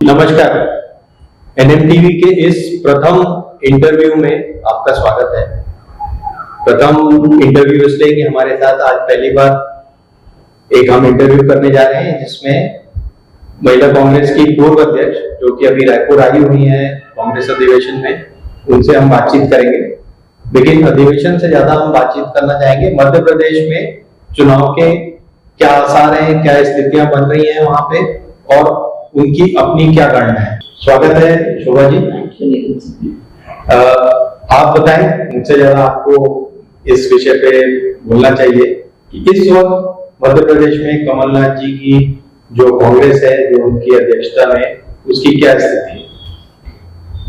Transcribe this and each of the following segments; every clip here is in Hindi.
नमस्कार। एनएमटीवी के इस प्रथम इंटरव्यू में आपका स्वागत है। प्रथम इंटरव्यू इसलिए कि हमारे साथ आज पहली बार एक हम इंटरव्यू करने जा रहे हैं जिसमें महिला कांग्रेस की पूर्व अध्यक्ष जो कि अभी रायपुर आई हुई है कांग्रेस अधिवेशन में, उनसे हम बातचीत करेंगे। लेकिन अधिवेशन से ज्यादा हम बातचीत करना चाहेंगे मध्य प्रदेश में चुनाव के क्या आसार हैं, क्या स्थितियां बन रही हैं वहां पे और उनकी अपनी क्या गणना है। स्वागत है शोभा जी। आप बताएं, मुझसे ज्यादा आपको इस विषय पे बोलना चाहिए कि इस वक्त मध्य प्रदेश में कमलनाथ जी की जो कांग्रेस है, जो उनकी अध्यक्षता में, उसकी क्या स्थिति है?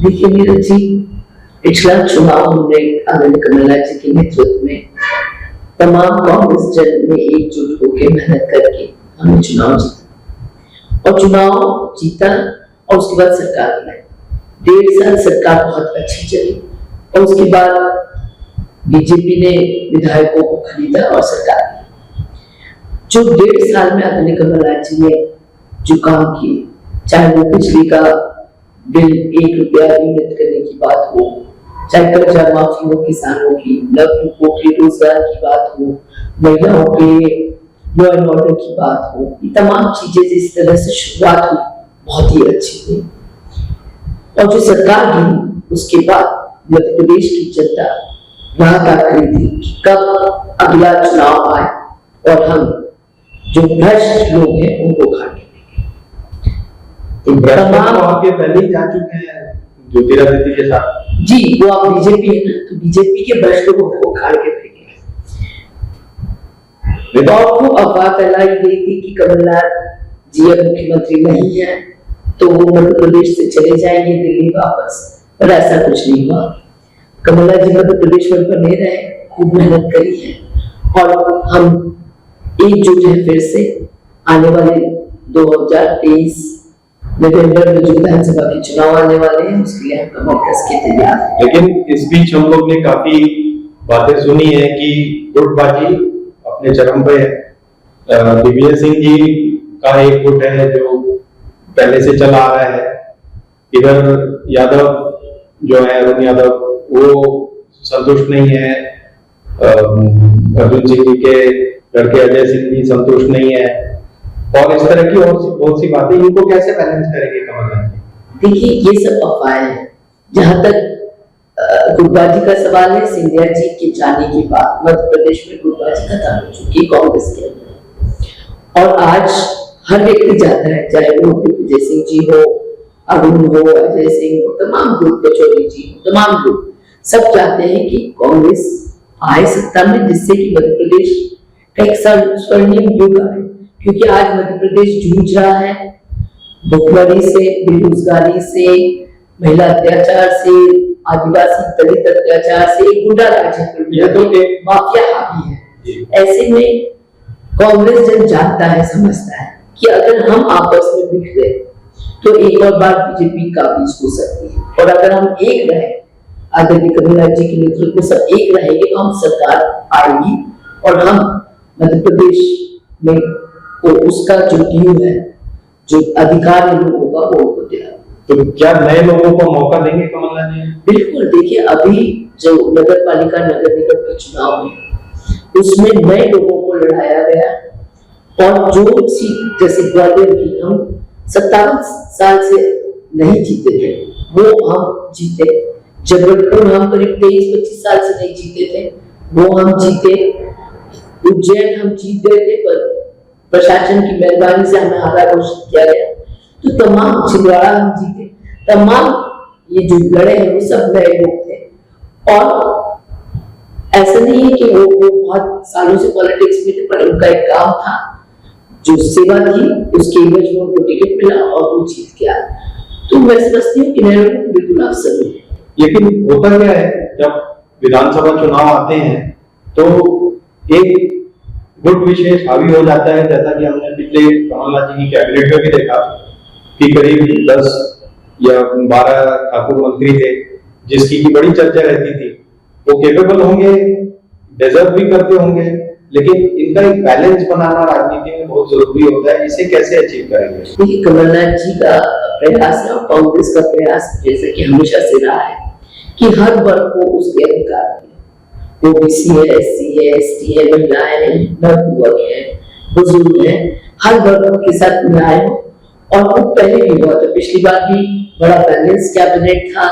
देखिए नीरज जी, पिछला चुनाव हमने आदरणीय कमलनाथ जी के नेतृत्व में तमाम कांग्रेस जन ने एकजुट होकर मेहनत करके हमने चुनाव जीता और चुनाव जीता और उसके बाद सरकार बनाई। 1.5 साल सरकार बहुत अच्छी चली और उसके बाद बीजेपी ने विधायकों को खरीदा और सरकार दी। जो 1.5 साल में आदरणीय कमलनाथ जी ने जो काम किए, चाहे वो बिजली का बिल 1 रुपया यूनिट करने की बात हो, चाहे कर्जा माफी हो किसानों की, नवयुवकों के रोजगार की बात हो, महिलाओं के लॉ एंड ऑर्डर की बात हो, ये तमाम चीजें जिस तरह से शुरुआत हुई बहुत ही अच्छी थी। और जो सरकार गिरी उसके बाद मध्य प्रदेश की जनता राह ताक रही थी कि कब अगला चुनाव आए और हम जो भ्रष्ट लोग हैं उनको खा के तमाम आपके पहले ही जा चुके हैं ज्योतिरादित्य के साथ जी। वो आप बीजेपी है ना, तो बीजेपी के भ्रष्ट लोगों को उखाड़ के फेंके। और वो अफवाह फैलाई गई थी कि कमलनाथ जी अब मुख्यमंत्री नहीं है तो वो मध्य प्रदेश से चले जाएंगे दिल्ली वापस, पर ऐसा कुछ नहीं हुआ। कमलनाथ जी मध्य प्रदेश में बने रहे, खूब मेहनत करी है और हम एकजुट हैं फिर से। आने वाले 2023 नवंबर में जो विधानसभा के चुनाव आने वाले हैं उसके लिए हम कमर कस के तैयार हैं। लेकिन इस बीच हम लोग ने काफी बातें सुनी है कि गुटबाजी अपने चरम पे है। दिग्विजय सिंह जी का एक गुट है जो पहले से चला आ रहा है। इधर यादव जो है अरुण यादव, वो संतुष्ट नहीं है। अर्जुन सिंह जी के लड़के अजय सिंह जी संतुष्ट नहीं है और इस तरह की और बहुत सी बातें। इनको कैसे बैलेंस करेंगे कमलनाथ जी? देखिए ये सब अफवाहें हैं। जहां तक गुटबाजी का सवाल है, सिंधिया जी के जाने के बाद मध्य प्रदेश में गुटबाजी खत्म हो चुकी है कांग्रेस के अंदर और आज हर व्यक्ति जाता है, चाहे वो दिग्विजय सिंह जी हो, अरुण हो, अजय सिंह हो, तमाम ग्रुप, कचौरी जी हो, तमाम ग्रुप सब चाहते हैं कि कांग्रेस आए सत्ता में, जिससे कि मध्य प्रदेश का एक स्वर्णिम युग आए। क्योंकि आज मध्य प्रदेश जूझ रहा है भुखमरी से, बेरोजगारी से, महिला अत्याचार से, आदिवासी दलित अत्याचार से, एक गुंडा राज माफिया हावी है। ऐसे में कांग्रेस जन जानता है, समझता है कि अगर हम आपस में बिखरे तो एक और बार बीजेपी काबिज हो सकती है और अगर हम एक रहे, आदरणीय कमलनाथ जी के नेतृत्व में सब एक रहेंगे तो हम सरकार आएगी और हम मध्य प्रदेश में को उसका जो ड्यू है, जो अधिकार है लोगों का, वो उनको दिलाएंगे। तो क्या नए लोगों को मौका देंगे कमलनाथ जी? बिल्कुल। देखिए अभी जो नगर पालिका नगर निगम के चुनाव में उसमें नए लोगों को लड़ाया गया और जो सीट जैसे ग्वालियर की हम 57 साल से नहीं जीते थे वो हम जीते, जबलपुर हम करीब 23-25 साल से नहीं जीते थे वो हम जीते, उज्जैन हम जीत गए थे पर प्रशासन की मेहरबानी से हमें हारा घोषित किया गया। तो तमाम छिंदवाड़ा हम जीते, तमाम ये जो लड़े हैं वो सब नए लोग थे और ऐसा नहीं है कि वो बहुत सालों से पॉलिटिक्स में थे, पर उनका एक काम था जो सेवा थी, उसके एवज में उनको टिकट मिला और वो जीत गया। तो मैं समझती हूँ कि नए लोगों को बिल्कुल अवसर मिले। लेकिन होता क्या है, जब विधानसभा चुनाव आते हैं तो एक गुट विशेष हावी हो जाता है, जैसा कि हमने पिछले कमलनाथ जी की कैबिनेट में भी देखा कि करीब 10 या 12 ठाकुर मंत्री थे जिसकी की बड़ी चर्चा रहती थी। वो केपेबल होंगे, डिजर्व भी करते होंगे, लेकिन इनका एक बैलेंस बनाना राजनीति में बहुत जरूरी होता है, इसे कैसे अचीव करेंगे? देखिए, कमलनाथ जी का प्रयास है और कांग्रेस का प्रयास जैसे कि हमेशा से रहा है कि हर वर्ग को उसके अधिकार मिले। ओबीसी है, एससी है, एसटी है, महिलाएं हैं, नवयुवक है, बुजुर्ग है, हर वर्ग के साथ न्याय हो। और वो पहले भी हुआ था, पिछली बार भी बड़ा बैलेंस कैबिनेट था,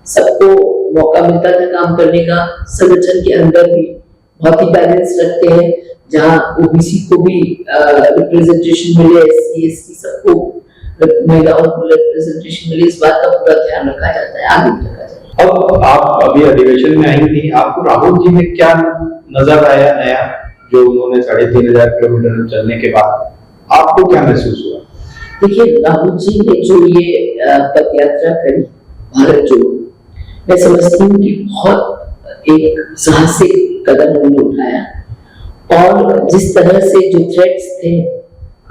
सबको मौका मिलता था काम करने का। संगठन के अंदर भी बहुत ही बैलेंस रखते हैं, जहाँ ओबीसी को भी रिप्रेजेंटेशन मिले, एससी एसटी सबको महिलाओं को रिप्रेजेंटेशन मिले, इस बात का पूरा ध्यान रखा जाता है, आगे भी रखा जाता है। अब आप अभी अधिवेशन में आई थी, आपको राहुल जी में क्या नजर आया नया, जो उन्होंने 3500 किलोमीटर चलने के बाद आपको क्या महसूस हुआ? देखिए, राहुल जी ने जो ये पद यात्रा करी भारत जोड़ो, मैं समझती हूँ कि बहुत एक साहसिक कदम उन्होंने उठाया। और जिस तरह से जो थ्रेट्स थे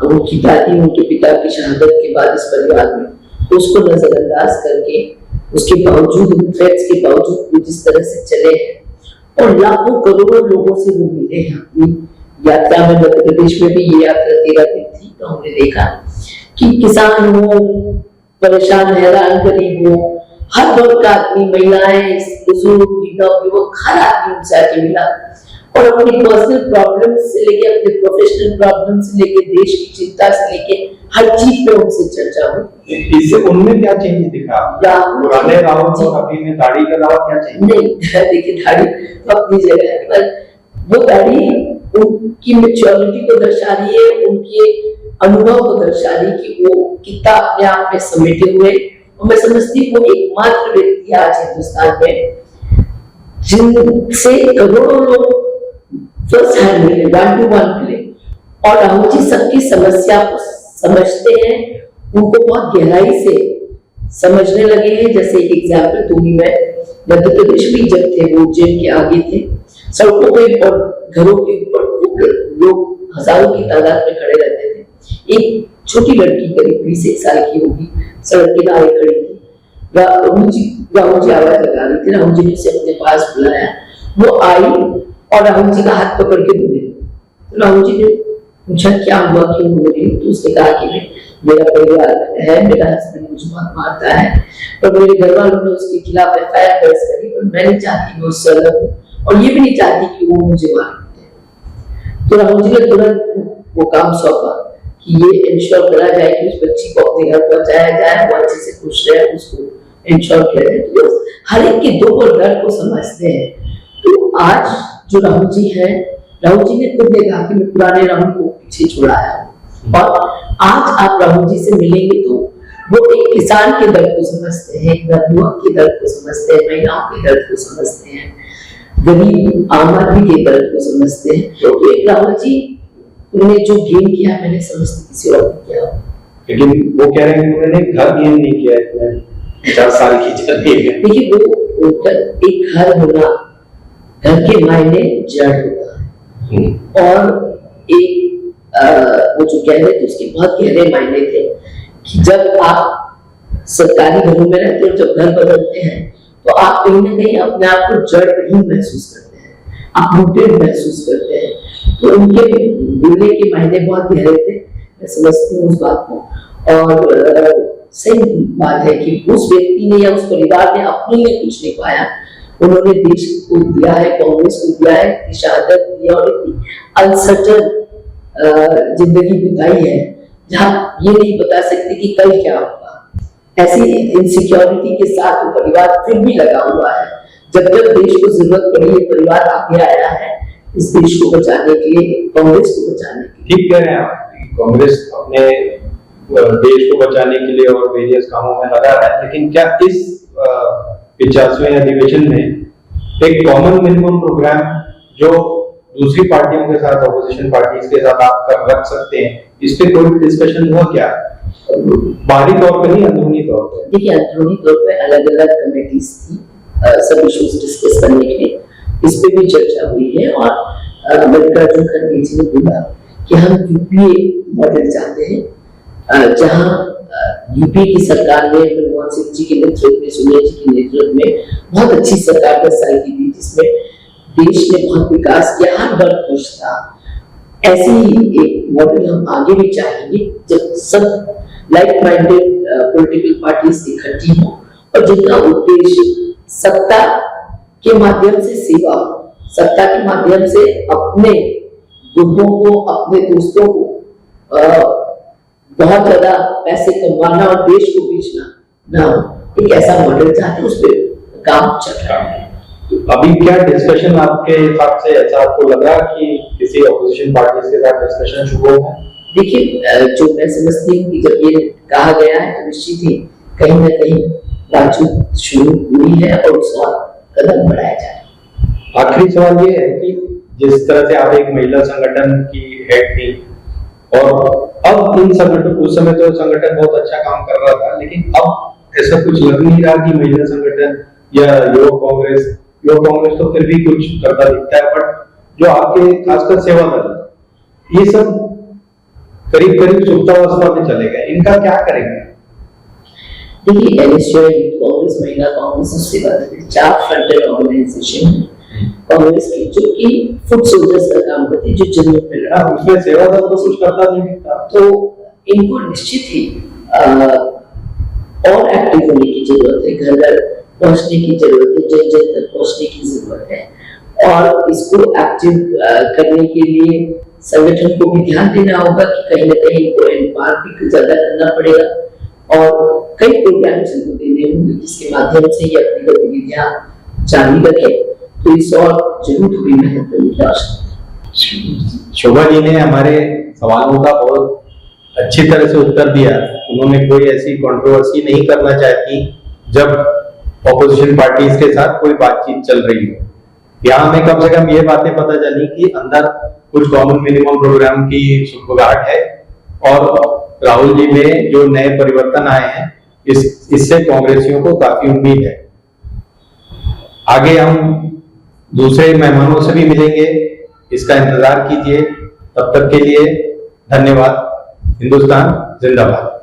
उनकी दादी, उनके पिता की शहादत के बाद इस परिवार में, उसको नजरअंदाज करके, उसके बावजूद, उन थ्रेट्स के बावजूद वो जिस तरह से चले हैं और लाखों करोड़ों लोगों से वो मिले हैं अपनी यात्रा में। मध्य प्रदेश में भी ये यात्रा 13 दिन थी, तो हमने देखा कि किसान हो, परेशान हैरान गरीब हो, हर वर्ग का आदमी, महिलाएं, बुजुर्ग, युवक, हर आदमी उनसे आके मिला और अपनी पर्सनल प्रॉब्लम से लेके अपने प्रोफेशनल प्रॉब्लम से लेके देश की चिंता से लेके हर चीज पे उनसे चर्चा हुई। इससे उनमें क्या चेंज दिखा? पुराने राहुल और अभी में दाढ़ी के अलावा क्या चेंज? नहीं, देखिए, दाढ़ी तो अपनी जगह है, पर वो दाढ़ी उनकी मैच्योरिटी को दर्शा रही है, उनके अनुभव को दर्शा रही है कि वो कितना अपने आप में समेटे हुए। और मैं समझती हूँ वो एकमात्र व्यक्ति आज हिंदुस्तान में जिनसे करोड़ों लोग फर्स्ट हैंड मिले, 1 to 1 मिले, और राहुल जी सबकी समस्या को समझते हैं, उनको बहुत गहराई से समझने लगे हैं। जैसे एक एग्जाम्पल दूंगी मैं, मध्य प्रदेश में जब थे वो उज्जैन के आगे थे, सड़कों पे और घरों के ऊपर लोग हजारों की तादाद में खड़े रहते थे। एक छोटी लड़की करीब 20 साल की होगी, सड़क किनारे खड़ी थी, राहुल जी आवाज लगा रही थी, राहुल जी ने उसे अपने पास बुलाया, वो आई और राहुल जी का हाथ पकड़ के बोले। तो राहुल जी ने पूछा क्या हुआ, क्यों हो रही? तो उसने कहा कि मेरा परिवार है, मेरा हस्बैंड मुझे बहुत मारता है और मेरे घर वालों ने उसके खिलाफ एफआईआर दर्ज करी, और मैं नहीं चाहती मैं उससे अलग हूँ और ये भी नहीं चाहती कि वो मुझे मारे। तो राहुल जी ने तुरंत वो काम सौंपा कि ये इंश्योर करा जाए कि उस बच्ची को अपने घर पहुंचाया जाए, वो अच्छे से खुश रहे, उसको इंश्योर किया जाए। तो हर एक के दुख और दर्द को समझते हैं। तो आज जो राहुल जी है, राहुल जी ने खुद ने कहा कि मैं पुराने राहुल को पीछे छुड़ाया हूँ, और आज आप राहुल जी से मिलेंगे तो वो एक किसान के दर्द को समझते हैं, एक नवयुवक के दर्द को समझते हैं, महिलाओं के दर्द को समझते हैं, गरीब आम आदमी के दर्द को समझते हैं। तो एक राहुल जी ने जो गेन किया, मैंने समझती किसी और ने किया। लेकिन वो कह रहे हैं कि उन्होंने घर गेन नहीं किया है, 50 साल की जर्नी है। देखिए, वो एक घर होना, घर के मायने जड़ होता है, और एक वो जो कह रहे थे उसके बहुत गहरे मायने थे कि जब आप सरकारी घरों में रहते हो, जब घर बदलते हैं, तो आप कहीं ना कहीं अपने आप को जड़ नहीं महसूस करते हैं, आप रूटेड महसूस करते हैं। तो उनके बोलने के मायने बहुत गहरे थे, मैं समझती हूँ उस बात को। और सही बात है कि उस व्यक्ति ने या उस परिवार ने अपने लिए कुछ नहीं पाया, उन्होंने देश को दिया है, कांग्रेस को दिया है, शहादत दी और इतनी अनसर्टन जिंदगी बिताई है जहाँ ये नहीं बता सकते कि कल क्या होगा। ऐसी इनसिक्योरिटी के साथ वो परिवार फिर भी लगा हुआ है। जब जब देश को जरूरत पड़ी, ये परिवार आगे आया है इस देश को बचाने के लिए, कांग्रेस को बचाने के लिए। ठीक कह रहे हैं आप, कांग्रेस अपने देश को बचाने के लिए और वेरियस कामों में लगा रहा है, लेकिन क्या इस 50वें अधिवेशन में एक कॉमन मिनिमम प्रोग्राम जो दूसरी पार्टियों के साथ, अपोजिशन पार्टीज के साथ आप रख सकते हैं, इस पे कोई डिस्कशन हुआ क्या? बाहरी तौर पे नहीं, अंदरूनी तौर पे? देखिए, अंदरूनी तौर पे अलग अलग कमेटीज थी सब इश्यूज डिस्कस करने के लिए, इस पे भी चर्चा हुई है। और मल्लिकार्जुन खड़गे जी ने बोला कि हम यूपीए मॉडल चाहते हैं, जहां यूपी की सरकार ने मनमोहन सिंह जी के नेतृत्व में, सोनिया जी के नेतृत्व में बहुत अच्छी सरकार 10 साल की थी, जिसमें देश ने बहुत विकास किया, हर वर्ग खुश था। ऐसी ही एक मॉडल हम आगे भी चाहेंगे, जब सब लाइक माइंडेड पॉलिटिकल पार्टीज इकट्ठी हों और जिनका उद्देश्य सत्ता के माध्यम से सेवा, सत्ता के माध्यम से अपने गुटों को, अपने दोस्तों को बहुत ज्यादा पैसे कमाना और देश को बेचना ना, एक ऐसा मॉडल चाहते हैं, उस पर काम चल रहा है। अभी क्या डिस्कशन आपके हिसाब से, ऐसा आपको लगा कि किसी ऑपोजिशन पार्टी के साथ डिस्कशन शुरू होगा? देखिए, जो मैं समझती हूँ कि जब ये कहा गया है तो निश्चित ही कहीं ना कहीं बातचीत शुरू हुई है और उसका कदम बढ़ाया जाए। आखिरी सवाल ये है कि जिस तरह से आप एक महिला संगठन की हेड थी और अब इन संगठन, उस समय तो संगठन बहुत अच्छा काम कर रहा था, लेकिन अब ऐसा कुछ लग नहीं रहा कि महिला संगठन या युवक कांग्रेस तो फिर भी कुछ करता दिखता है, बट जो आपके खासकर सेवा दल, ये सब करीब करीब सुप्तावस्था में चले गए, इनका क्या करेंगे? देखिए, एनएसयूआई, कांग्रेस, महिला कांग्रेस और सेवा दल 4 फ्रंटल ऑर्गेनाइजेशन है कांग्रेस की, जो कि फुट सोल्जर्स का काम करते हैं, जो जन्म पे लड़ा। उसमें सेवा दल तो कुछ करता नहीं था, तो इनको निश्चित ही और एक्टिव होने की जरूरत है, घर घर पहुंचने की जरूरत है, जन जन तक पहुंचने की जरूरत है। और इसको एक्टिव करने के लिए संगठन को भी ध्यान देना होगा कि कहीं ना कहीं इनको एम्पावर भी ज्यादा करना पड़ेगा और कई प्रोग्राम्स इनको देने होंगे जिसके माध्यम से ये अपनी गतिविधियां जारी रखे। तो इस और जरूर थोड़ी मेहनत करने की आवश्यकता है। शोभा जी ने हमारे सवालों का बहुत अच्छी तरह से उत्तर दिया। उन्होंने कोई ऐसी कंट्रोवर्सी नहीं करना चाहती जब ऑपोजिशन पार्टीज के साथ कोई बातचीत चल रही है। यहाँ हमें कम से कम ये बातें पता चली कि अंदर कुछ कॉमन मिनिमम प्रोग्राम की सुगबुगाहट है और राहुल जी में जो नए परिवर्तन आए हैं इससे कांग्रेसियों को काफी उम्मीद है। आगे हम दूसरे मेहमानों से भी मिलेंगे, इसका इंतजार कीजिए। तब तक के लिए धन्यवाद। हिंदुस्तान जिंदाबाद।